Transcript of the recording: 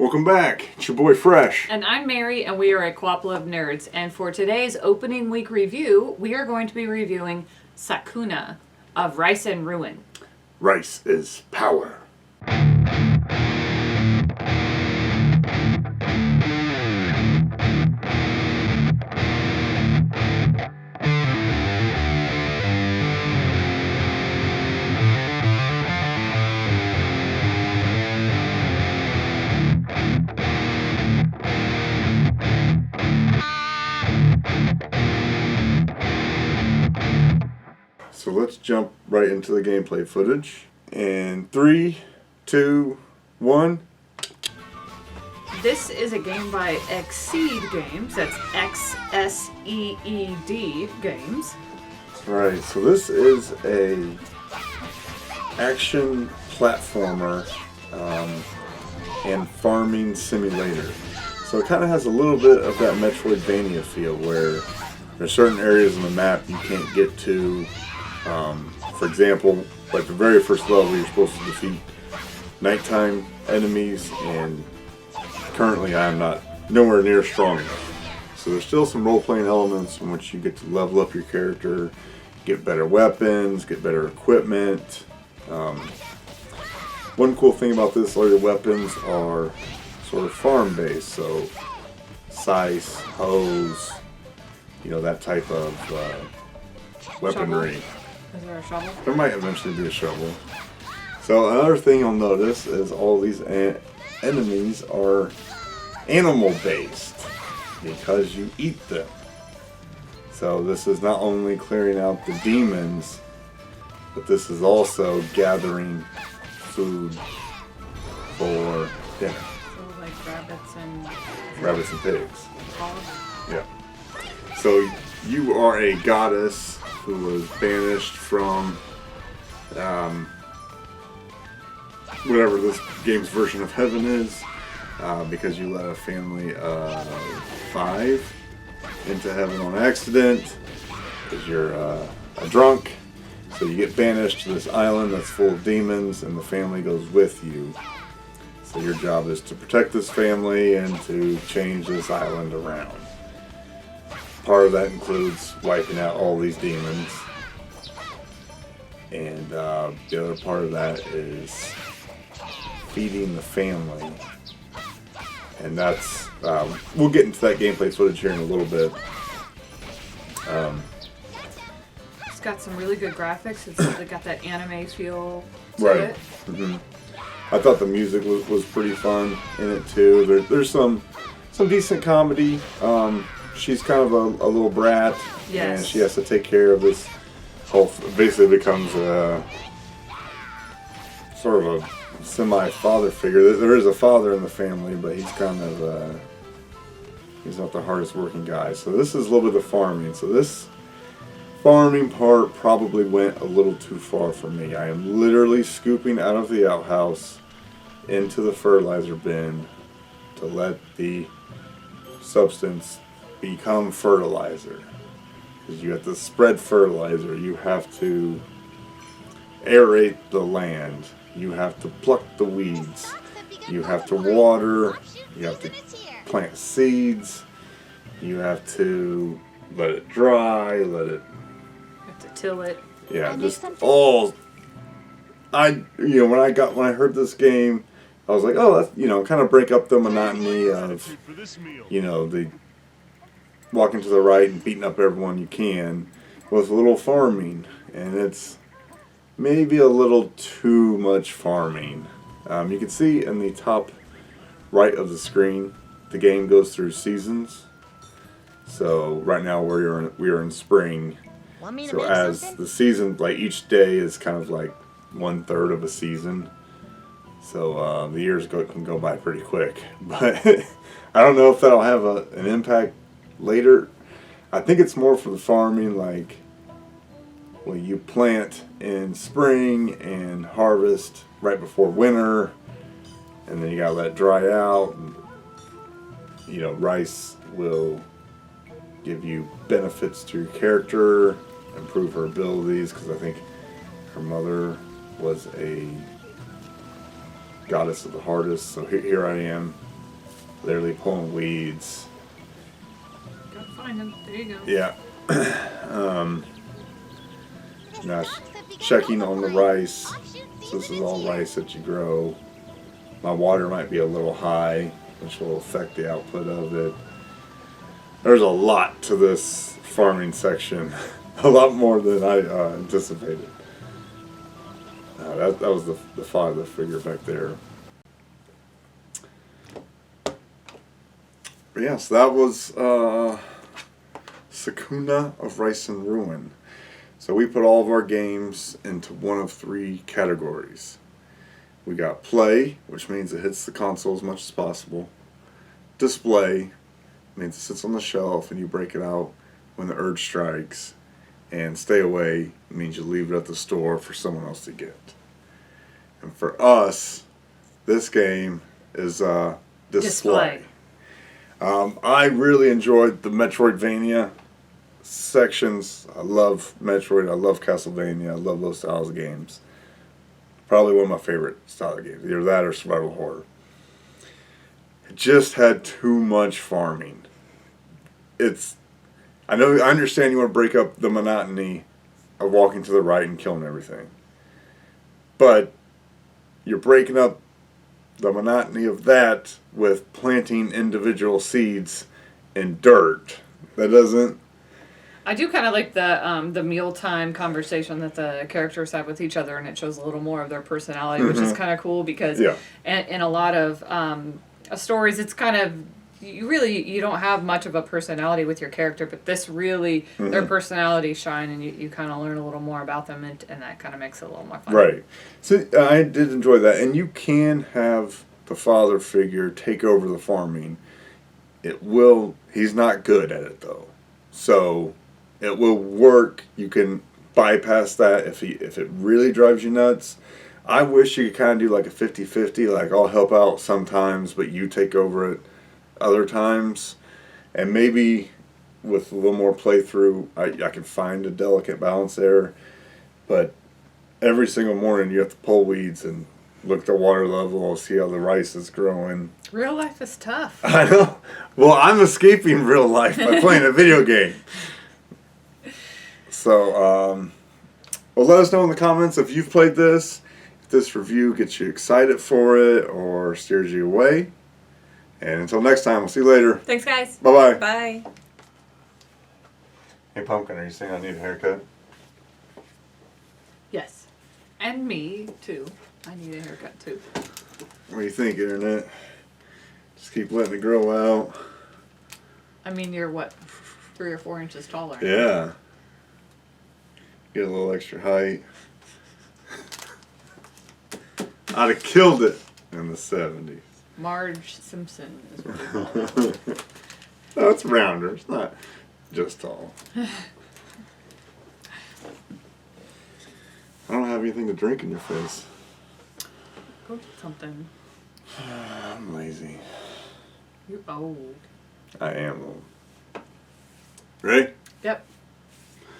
Welcome back. It's your boy Fresh. And I'm Mary, and we are a Co-ople of Nerds. And for today's opening week review, we are going to be reviewing Sakuna of Rice and Ruin. Rice is power. So let's jump right into the gameplay footage. And 3, 2, 1. This is a game by Xseed Games. That's Xseed Games. Right, so this is a action platformer and farming simulator. So it kind of has a little bit of that Metroidvania feel where there's certain areas on the map you can't get to. For example, like the very first level, you're supposed to defeat nighttime enemies, and currently I am nowhere near strong enough. So there's still some role-playing elements in which you get to level up your character, get better weapons, get better equipment. One cool thing about this, all your weapons are sort of farm-based, so scythe, hoes, that type of weaponry. Shovel? Is there a shovel? There might eventually be a shovel. So another thing you'll notice is all these enemies are animal-based because you eat them. So this is not only clearing out the demons, but this is also gathering food for dinner. So like rabbits and pigs. hogs? Yeah. So you are a goddess who was banished from whatever this game's version of heaven is, because you let a family of 5 into heaven on accident because you're a drunk. So you get banished to this island that's full of demons, and the family goes with you. So your job is to protect this family and to change this island around. Part of that includes wiping out all these demons, and the other part of that is feeding the family. And that's we'll get into that gameplay footage here in a little bit. It's got some really good graphics. It's got that anime feel to Right. it. Mm-hmm. I thought the music was pretty fun in it too. There's some decent comedy. She's kind of a little brat, Yes. and she has to take care of this whole. Basically, becomes a sort of a semi-father figure. There is a father in the family, but he's kind of he's not the hardest working guy. So this is a little bit of farming. So this farming part probably went a little too far for me. I am literally scooping out of the outhouse into the fertilizer bin to let the substance become fertilizer. Because you have to spread fertilizer, you have to aerate the land, you have to pluck the weeds, you have to water, you have to plant seeds, you have to let it dry, You have to till it. yeah, just all. When I heard this game, I was like, oh, that's kind of break up the monotony of the walking to the right and beating up everyone you can with a little farming, and it's maybe a little too much farming. You can see in the top right of the screen, the game goes through seasons. So right now we are in spring. So as the season, like each day is kind of like 1/3 of a season. So the years can go by pretty quick. But I don't know if that'll have an impact later. I think it's more for the farming, like you plant in spring and harvest right before winter, and then you gotta let it dry out. And, rice will give you benefits to your character, improve her abilities, because I think her mother was a goddess of the hardest. So here I am literally pulling weeds. Gotta find him. There you go. Yeah. Now checking on the rice. So this is all rice that you grow. My water might be a little high, which will affect the output of it. There's a lot to this farming section. A lot more than I anticipated. That was the father figure back there. But yeah, so that was Sakuna of Rice and Ruin. So we put all of our games into one of three categories. We got play, which means it hits the console as much as possible. Display means it sits on the shelf and you break it out when the urge strikes. And stay away means you leave it at the store for someone else to get. And for us, this game is display. I really enjoyed the Metroidvania sections. I love Metroid, I love Castlevania, I love those styles of games. Probably one of my favorite style of games, either that or survival horror. It just had too much farming. I understand you want to break up the monotony of walking to the right and killing everything. But you're breaking up the monotony of that with planting individual seeds in dirt. That doesn't... I do kind of like the mealtime conversation that the characters have with each other, and it shows a little more of their personality, which is kind of cool because in a lot of stories, it's kind of you don't have much of a personality with your character, but this really their personalities shine, and you kind of learn a little more about them, and that kind of makes it a little more fun. Right. So I did enjoy that, and you can have the father figure take over the farming. He's not good at it though, so it will work. You can bypass that if it really drives you nuts. I wish you could kind of do like a 50-50, like I'll help out sometimes, but you take over it other times. And maybe with a little more playthrough, I can find a delicate balance there. But every single morning you have to pull weeds and look at the water level, see how the rice is growing. Real life is tough. I know. Well, I'm escaping real life by playing a video game. So, well, let us know in the comments if you've played this, if this review gets you excited for it or steers you away. And until next time, we'll see you later. Thanks, guys. Bye-bye. Bye. Hey, Pumpkin, are you saying I need a haircut? Yes. And me, too. I need a haircut, too. What do you think, Internet? Just keep letting it grow out. I mean, you're, what, 3 or 4 inches taller. Yeah. Get a little extra height. I'd have killed it in the 70s. Marge Simpson is what we call it. No, it's rounder. It's not just tall. I don't have anything to drink in your face. Go get something. I'm lazy. You're old. I am old. Ready? Yep.